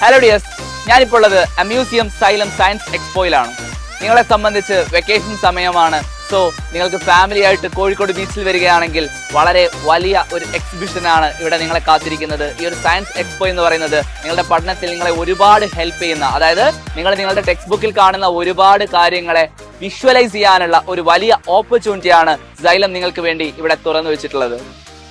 Hello dears, ഞാനിപ്പോൾ ഉള്ളത് അമ്യൂസിയം xylem science എക്സ്പോയിലാണ്. നിങ്ങളെ സംബന്ധിച്ച് വെക്കേഷൻ സമയമാണ്. സോ നിങ്ങൾക്ക് ഫാമിലി ആയിട്ട് കോഴിക്കോട് ബീച്ചിൽ വരികയാണെങ്കിൽ വളരെ വലിയ ഒരു എക്സിബിഷനാണ് ഇവിടെ നിങ്ങളെ കാത്തിരിക്കുന്നത്. ഈ ഒരു സയൻസ് എക്സ്പോ എന്ന് പറയുന്നത് നിങ്ങളുടെ പഠനത്തിൽ നിങ്ങളെ ഒരുപാട് ഹെൽപ്പ് ചെയ്യുന്ന, അതായത് നിങ്ങളുടെ ടെക്സ്റ്റ് ബുക്കിൽ കാണുന്ന ഒരുപാട് കാര്യങ്ങളെ വിഷ്വലൈസ് ചെയ്യാനുള്ള ഒരു വലിയ ഓപ്പർച്യൂണിറ്റിയാണ് സൈലം നിങ്ങൾക്ക് വേണ്ടി ഇവിടെ തുറന്നു വെച്ചിട്ടുള്ളത്.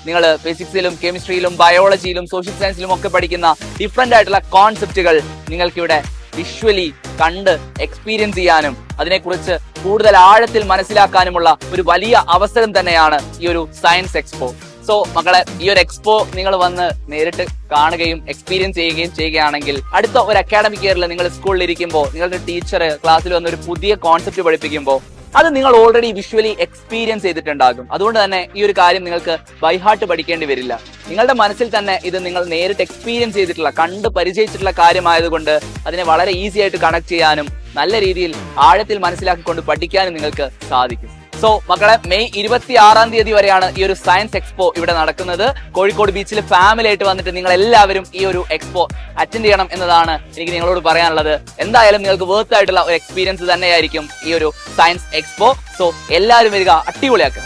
നിങ്ങൾ ഫിസിക്സിലും കെമിസ്ട്രിയിലും ബയോളജിയിലും സോഷ്യൽ സയൻസിലും ഒക്കെ പഠിക്കുന്ന ഡിഫറെന്റ് ആയിട്ടുള്ള കോൺസെപ്റ്റുകൾ നിങ്ങൾക്കിവിടെ വിഷ്വലി കണ്ട് എക്സ്പീരിയൻസ് ചെയ്യാനും അതിനെക്കുറിച്ച് കൂടുതൽ ആഴത്തിൽ മനസ്സിലാക്കാനുമുള്ള ഒരു വലിയ അവസരം തന്നെയാണ് ഈ ഒരു സയൻസ് എക്സ്പോ. സോ മക്കളെ, ഈ ഒരു എക്സ്പോ നിങ്ങൾ വന്ന് നേരിട്ട് കാണുകയും എക്സ്പീരിയൻസ് ചെയ്യുകയും ചെയ്യുകയാണെങ്കിൽ അടുത്ത ഒരു അക്കാഡമിക് ഇയറിൽ നിങ്ങൾ സ്കൂളിൽ ഇരിക്കുമ്പോൾ നിങ്ങളുടെ ടീച്ചർ ക്ലാസ്സിൽ വന്ന് ഒരു പുതിയ കോൺസെപ്റ്റ് പഠിപ്പിക്കുമ്പോൾ അത് നിങ്ങൾ ഓൾറെഡി വിഷ്വലി എക്സ്പീരിയൻസ് ചെയ്തിട്ടുണ്ടാകും. അതുകൊണ്ട് തന്നെ ഈ ഒരു കാര്യം നിങ്ങൾക്ക് ബൈ ഹാർട്ട് പഠിക്കേണ്ടി വരില്ല. നിങ്ങളുടെ മനസ്സിൽ തന്നെ ഇത് നിങ്ങൾ നേരിട്ട് എക്സ്പീരിയൻസ് ചെയ്തിട്ടുള്ള, കണ്ട് പരിചയിച്ചിട്ടുള്ള കാര്യമായതുകൊണ്ട് അതിനെ വളരെ ഈസി ആയിട്ട് കണക്ട് ചെയ്യാനും നല്ല രീതിയിൽ ആഴത്തിൽ മനസ്സിലാക്കിക്കൊണ്ട് പഠിക്കാനും നിങ്ങൾക്ക് സാധിക്കും. സോ മക്കളെ, മെയ് 26 വരെയാണ് ഈ ഒരു സയൻസ് എക്സ്പോ ഇവിടെ നടക്കുന്നത്. കോഴിക്കോട് ബീച്ചിൽ ഫാമിലി ആയിട്ട് വന്നിട്ട് നിങ്ങൾ എല്ലാവരും ഈ ഒരു എക്സ്പോ അറ്റൻഡ് ചെയ്യണം എന്നതാണ് എനിക്ക് നിങ്ങളോട് പറയാനുള്ളത്. എന്തായാലും നിങ്ങൾക്ക് വേർത്ത് ആയിട്ടുള്ള ഒരു എക്സ്പീരിയൻസ് തന്നെയായിരിക്കും ഈ ഒരു സയൻസ് എക്സ്പോ. സോ എല്ലാവരും വരിക, അടിപൊളിയാക്കുക.